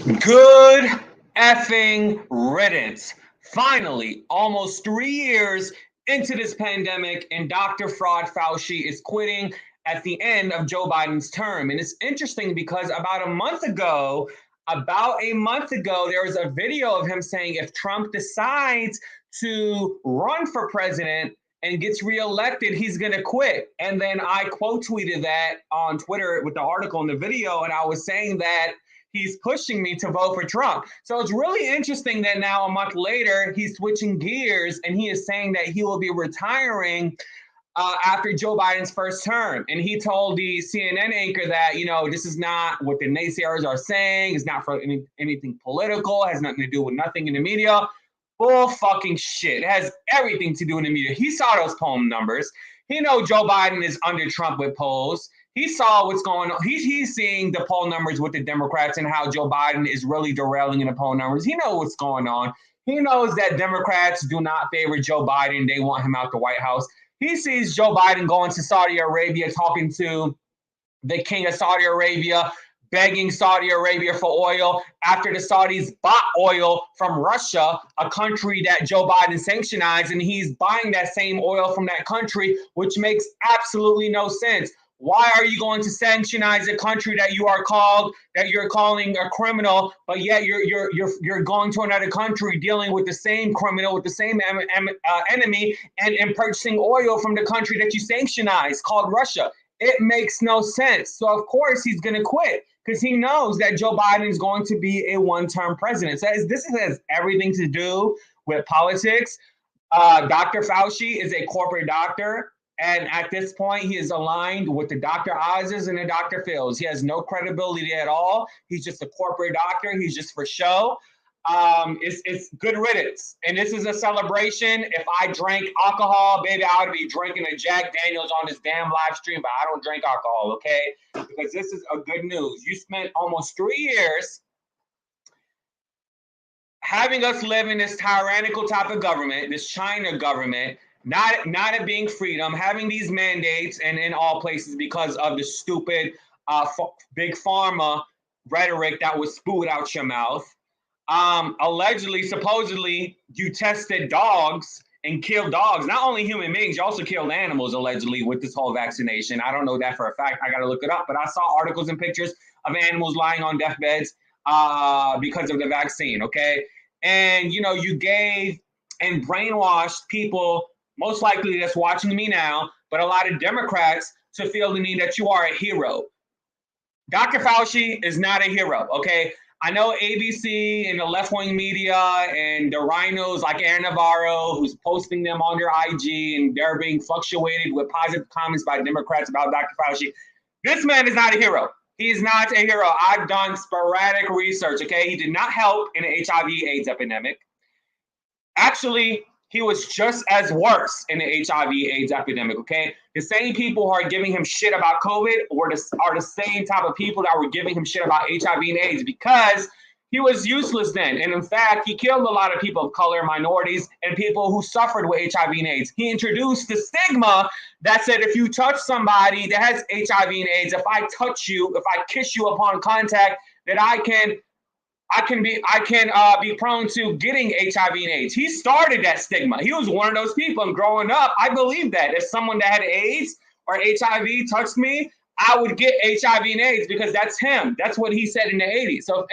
Good effing riddance. Finally, almost 3 years into this pandemic, and Dr. Fraud Fauci is quitting at the end of Joe Biden's term. And it's interesting because about a month ago, there was a video of him saying if Trump decides to run for president and gets reelected, he's going to quit. And then I quote tweeted that on Twitter with the article and the video, and I was saying that he's pushing me to vote for Trump. So it's really interesting that now a month later, he's switching gears and he is saying that he will be retiring after Joe Biden's first term. And he told the CNN anchor that, this is not what the naysayers are saying. It's not for anything political. It has nothing to do with nothing in the media. Bull fucking shit. It has everything to do in the media. He saw those poll numbers. He know Joe Biden is under Trump with polls. He saw what's going on. He's seeing the poll numbers with the Democrats and how Joe Biden is really derailing in the poll numbers. He knows what's going on. He knows that Democrats do not favor Joe Biden. They want him out the White House. He sees Joe Biden going to Saudi Arabia, talking to the king of Saudi Arabia, begging Saudi Arabia for oil after the Saudis bought oil from Russia, a country that Joe Biden sanctionized, and he's buying that same oil from that country, which makes absolutely no sense. Why are you going to sanctionize a country that you're calling a criminal, but yet you're going to another country dealing with the same criminal, with the same enemy, and purchasing oil from the country that you sanctionized called Russia? It makes no sense. So of course he's going to quit because he knows that Joe Biden is going to be a one-term president. So this has everything to do with politics. Dr. Fauci is a corporate doctor. And at this point, he is aligned with the Dr. Oz's and the Dr. Phil's. He has no credibility at all. He's just a corporate doctor. He's just for show. It's good riddance. And this is a celebration. If I drank alcohol, baby, I would be drinking a Jack Daniels on this damn live stream, but I don't drink alcohol, okay? Because this is a good news. You spent almost 3 years having us live in this tyrannical type of government, this China government, not it being freedom, having these mandates and in all places because of the stupid big pharma rhetoric that was spewed out your mouth. Allegedly, supposedly, you tested dogs and killed dogs, not only human beings, you also killed animals allegedly with this whole vaccination. I don't know that for a fact. I got to look it up, but I saw articles and pictures of animals lying on deathbeds because of the vaccine, okay? And, you gave and brainwashed people, most likely that's watching me now, but a lot of Democrats to feel the need that you are a hero. Dr. Fauci is not a hero, okay? I know ABC and the left-wing media and the rhinos like Aaron Navarro, who's posting them on their IG, and they're being fluctuated with positive comments by Democrats about Dr. Fauci. This man is not a hero. He is not a hero. I've done sporadic research, okay? He did not help in the HIV/AIDS epidemic. Actually, he was just as worse in the HIV/AIDS epidemic, okay? The same people who are giving him shit about COVID are the same type of people that were giving him shit about HIV and AIDS because he was useless then. And in fact, he killed a lot of people of color, minorities, and people who suffered with HIV and AIDS. He introduced the stigma that said if you touch somebody that has HIV and AIDS, if I touch you, if I kiss you upon contact, that I can be prone to getting HIV and AIDS. He started that stigma. He was one of those people. And growing up, I believed that if someone that had AIDS or HIV touched me, I would get HIV and AIDS because that's him. That's what he said in the 80s. So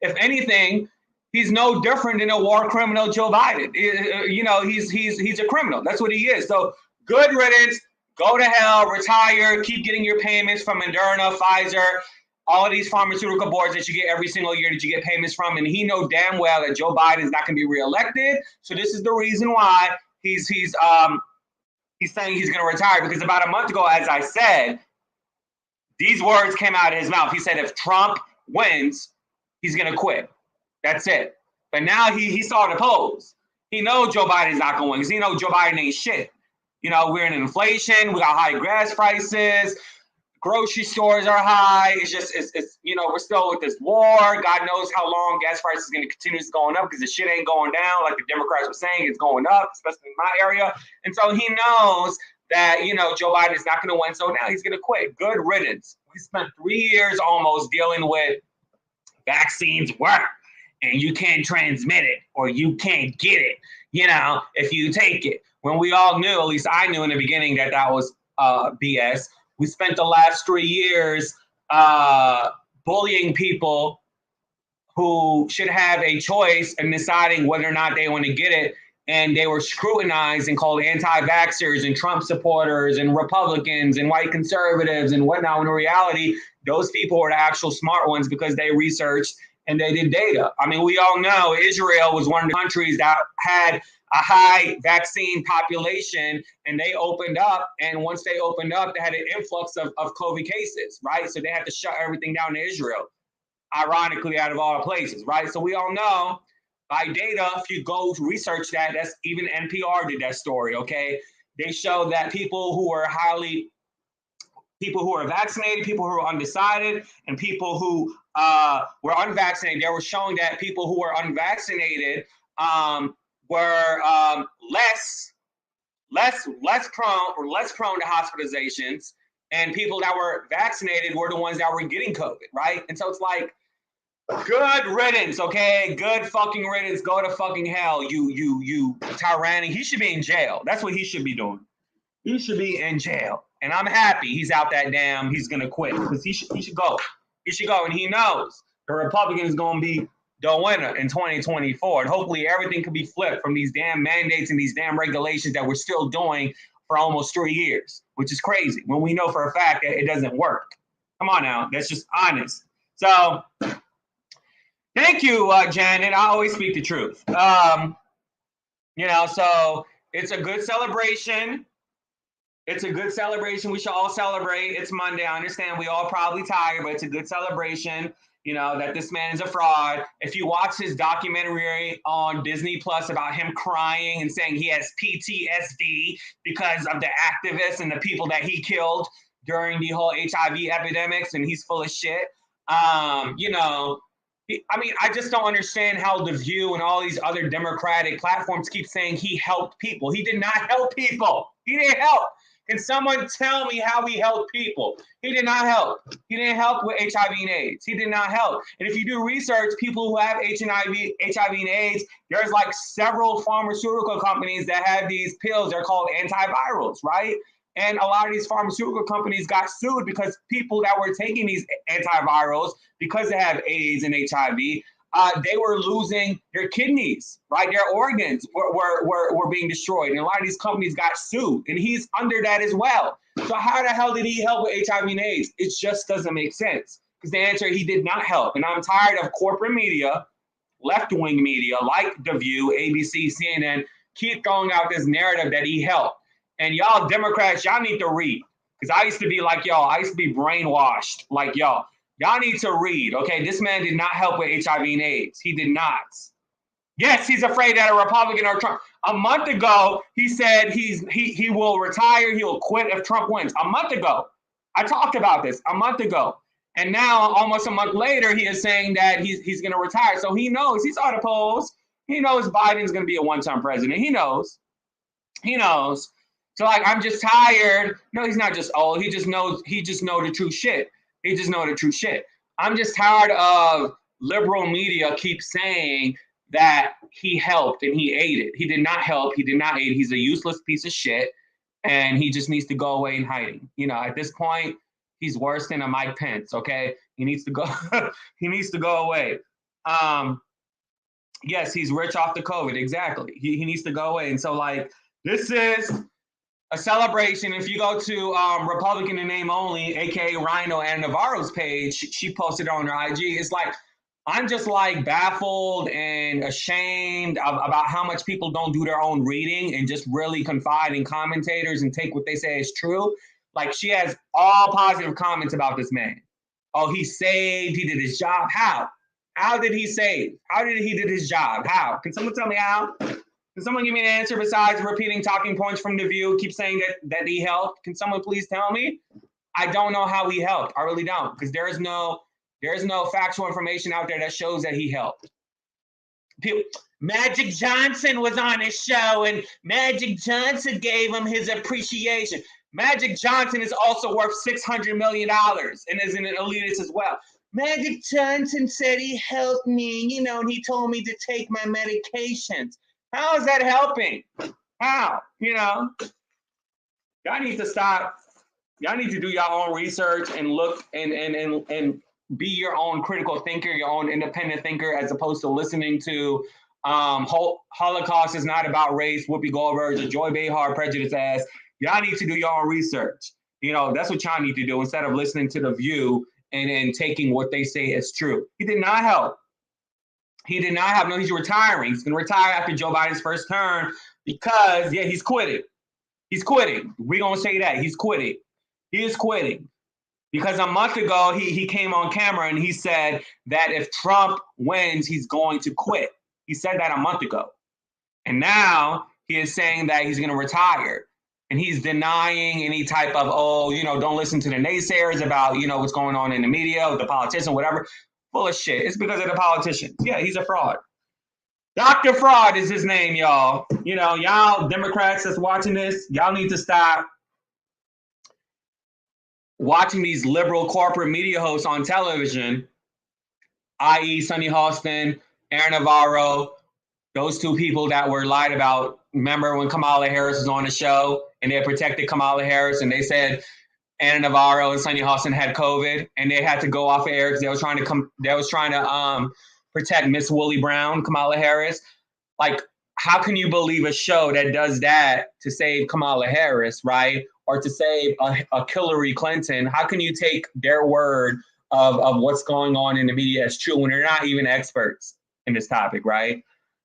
if anything, he's no different than a war criminal, Joe Biden. He's a criminal. That's what he is. So good riddance. Go to hell. Retire. Keep getting your payments from Moderna, Pfizer, all of these pharmaceutical boards that you get every single year that you get payments from. And he knows damn well that Joe Biden is not going to be reelected. So this is the reason why he's saying he's going to retire, because about a month ago, as I said, these words came out of his mouth. He said if Trump wins, he's going to quit. That's it. But now he saw the polls. He knows Joe Biden's not going to win because he knows Joe Biden ain't shit. We're in inflation. We got high gas prices. Grocery stores are high. It's we're still with this war. God knows how long gas prices is going to continue going up because the shit ain't going down. Like the Democrats were saying, it's going up, especially in my area. And so he knows that, Joe Biden is not going to win. So now he's going to quit. Good riddance. We spent 3 years almost dealing with vaccines work and you can't transmit it or you can't get it, if you take it. When we all knew, at least I knew in the beginning, that was BS. We spent the last 3 years bullying people who should have a choice in deciding whether or not they want to get it. And they were scrutinized and called anti-vaxxers and Trump supporters and Republicans and white conservatives and whatnot. When in reality, those people were the actual smart ones because they researched and they did data. I mean, we all know Israel was one of the countries that had a high vaccine population, and they opened up. And once they opened up, they had an influx of COVID cases, right? So they had to shut everything down in Israel, ironically, out of all places, right? So we all know by data, if you go research that, that's even NPR did that story, okay? They show that people who are vaccinated, people who are undecided, and people who were unvaccinated, they were showing that people who were unvaccinated were less prone to hospitalizations, and people that were vaccinated were the ones that were getting COVID, right? And so it's like, good riddance, okay? Good fucking riddance. Go to fucking hell, you tyranny. He should be in jail. That's what he should be doing. He should be in jail. And I'm happy he's out that damn, he's going to quit because he should go. He should go, and he knows the Republican is going to be the winner in 2024. And hopefully everything can be flipped from these damn mandates and these damn regulations that we're still doing for almost 3 years, which is crazy when we know for a fact that it doesn't work. Come on now. That's just honest. So thank you, Janet. I always speak the truth. So it's a good celebration. It's a good celebration. We should all celebrate. It's Monday. I understand we all probably tired, but it's a good celebration, that this man is a fraud. If you watch his documentary on Disney Plus about him crying and saying he has PTSD because of the activists and the people that he killed during the whole HIV epidemics, and he's full of shit, I just don't understand how The View and all these other Democratic platforms keep saying he helped people. He did not help people. He didn't help. Can someone tell me how he helped people? He did not help. He didn't help with HIV and AIDS. He did not help. And if you do research, people who have HIV and AIDS, there's like several pharmaceutical companies that have these pills. They're called antivirals, right? And a lot of these pharmaceutical companies got sued because people that were taking these antivirals, because they have AIDS and HIV, they were losing their kidneys, right? Their organs were being destroyed. And a lot of these companies got sued. And he's under that as well. So how the hell did he help with HIV and AIDS? It just doesn't make sense. Because the answer, he did not help. And I'm tired of corporate media, left-wing media, like The View, ABC, CNN, keep throwing out this narrative that he helped. And y'all Democrats, y'all need to read. Because I used to be like y'all. I used to be brainwashed like y'all. Y'all need to read, okay? This man did not help with HIV and AIDS. He did not. Yes, he's afraid that a Republican or Trump. A month ago, he said he will retire, he will quit if Trump wins. A month ago. I talked about this a month ago. And now, almost a month later, he is saying that he's going to retire. So he knows. He saw the polls. He knows Biden's going to be a one-term president. He knows. He knows. So, like, I'm just tired. No, he's not just old. He just knows the true shit. He just know the true shit. I'm just tired of liberal media keep saying that he helped and he aided. He did not help. He did not aid. He's a useless piece of shit, and he just needs to go away in hiding. At this point, he's worse than a Mike Pence. Okay, he needs to go. He needs to go away. Yes, he's rich off the COVID. Exactly. He needs to go away. And so, like, this is a celebration. If you go to Republican in name only, aka Rhino and Navarro's page, she posted on her IG. It's like, I'm just like baffled and ashamed about how much people don't do their own reading and just really confide in commentators and take what they say as true. Like, she has all positive comments about this man. Oh, he saved, he did his job. How? How did he save? How did he did his job? How? Can someone tell me how? Can someone give me an answer besides repeating talking points from The View? Keep saying that he helped. Can someone please tell me? I don't know how he helped. I really don't, because there is no factual information out there that shows that he helped. Magic Johnson was on his show, and Magic Johnson gave him his appreciation. Magic Johnson is also worth $600 million and is an elitist as well. Magic Johnson said he helped me, you know, and he told me to take my medications. How is that helping? How? You know, y'all need to stop. Y'all need to do your own research and look and be your own critical thinker, your own independent thinker, as opposed to listening to Holocaust is not about race, Whoopi Goldberg, or Joy Behar, prejudice ass. Y'all need to do your own research. You know, that's what y'all need to do instead of listening to The View and taking what they say as true. He did not help. He did not have, no, he's retiring. He's going to retire after Joe Biden's first term because, yeah, he's quitting. He's quitting. We're going to say that. He's quitting. He is quitting. Because a month ago, he came on camera and he said that if Trump wins, he's going to quit. He said that a month ago. And now he is saying that he's going to retire. And he's denying any type of, oh, you know, don't listen to the naysayers about, you know, what's going on in the media with the politician, whatever. Full of shit. It's because of the politicians. Yeah, he's a fraud. Dr. Fraud is his name, y'all. You know, y'all Democrats that's watching this, y'all need to stop watching these liberal corporate media hosts on television, i.e. Sunny Hostin, Aaron Navarro, those two people that were lied about. Remember when Kamala Harris was on the show and they protected Kamala Harris and they said Aaron Navarro and Sunny Hostin had COVID and they had to go off of air because they was trying to protect Miss Willie Brown, Kamala Harris. Like, how can you believe a show that does that to save Kamala Harris, right? Or to save a Hillary Clinton? How can you take their word of what's going on in the media as true when they're not even experts in this topic, right?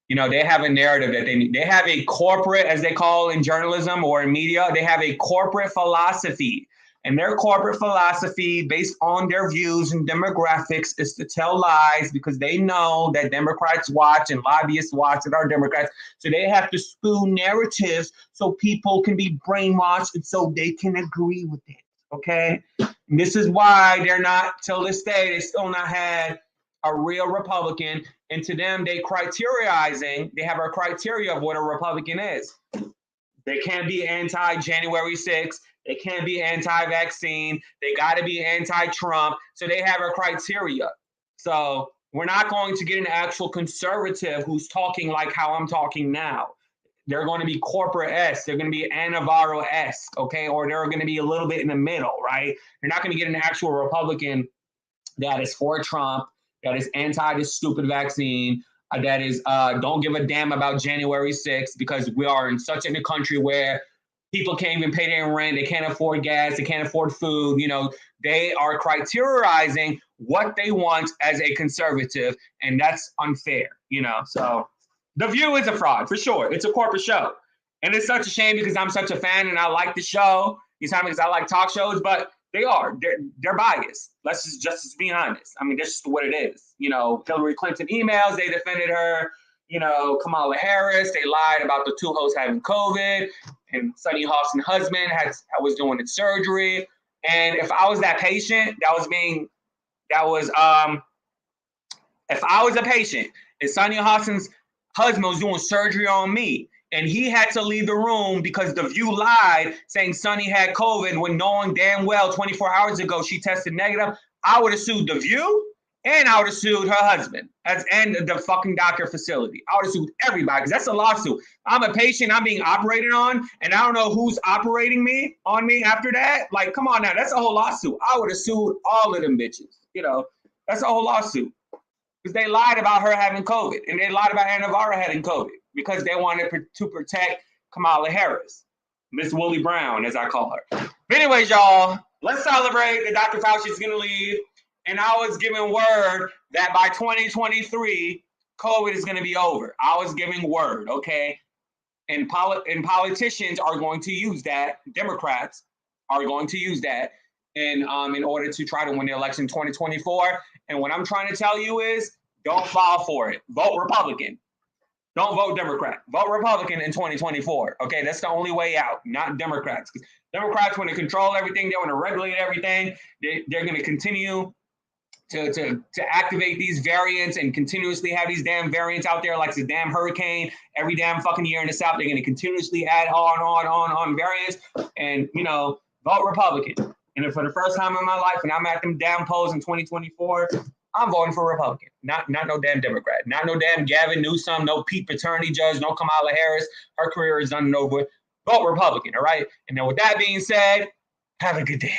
You know, they have a narrative that they have a corporate, as they call in journalism or in media, they have a corporate philosophy. And their corporate philosophy, based on their views and demographics, is to tell lies because they know that Democrats watch and lobbyists watch that are Democrats. So they have to spew narratives so people can be brainwashed and so they can agree with it. Okay? And this is why they're not, till this day, they still not had a real Republican. And to them, they have a criteria of what a Republican is. They can't be anti-January 6th. They can't be anti-vaccine. They got to be anti-Trump. So they have a criteria. So we're not going to get an actual conservative who's talking like how I'm talking now. They're going to be corporate-esque. They're going to be Ann Navarro-esque, okay? Or they're going to be a little bit in the middle, right? You're not going to get an actual Republican that is for Trump, that is anti this stupid vaccine, that is don't give a damn about January 6th, because we are in such a country where people can't even pay their rent. They can't afford gas. They can't afford food. You know, they are criterizing what they want as a conservative, and that's unfair, you know. So The View is a fraud, for sure. It's a corporate show. And it's such a shame because I'm such a fan and I like the show. You know, because I like talk shows, but they're biased. Let's just be honest. I mean, that's just what it is. You know, Hillary Clinton emails, they defended her. You know, Kamala Harris, they lied about the two hosts having COVID, and Sunny Hostin's husband was doing its surgery. And if I was that patient, if I was a patient and Sunny Hostin's husband was doing surgery on me, and he had to leave the room because The View lied, saying Sunny had COVID when knowing damn well 24 hours ago she tested negative, I would have sued The View and I would have sued her husband and the fucking doctor facility. I would have sued everybody because that's a lawsuit. I'm a patient I'm being operated on, and I don't know who's operating on me after that. Like, come on now. That's a whole lawsuit. I would have sued all of them bitches. You know, that's a whole lawsuit. Because they lied about her having COVID, and they lied about Ann Navarro having COVID because they wanted to protect Kamala Harris, Miss Willie Brown, as I call her. But anyways, y'all, let's celebrate that Dr. Fauci is going to leave. And I was given word that by 2023, COVID is going to be over. I was giving word, okay? And politicians are going to use that. Democrats are going to use that in order to try to win the election in 2024. And what I'm trying to tell you is, don't fall for it. Vote Republican. Don't vote Democrat. Vote Republican in 2024. Okay, that's the only way out, not Democrats. Because Democrats want to control everything. They want to regulate everything. They're going to continue to activate these variants and continuously have these damn variants out there like the damn hurricane every damn fucking year in the South. They're going to continuously add on variants and, you know, vote Republican. And if for the first time in my life, and I'm at them damn polls in 2024, I'm voting for Republican, not no damn Democrat, not no damn Gavin Newsom, no Pete Paternity judge, no Kamala Harris. Her career is done and over with. Vote Republican, all right? And then with that being said, have a good day.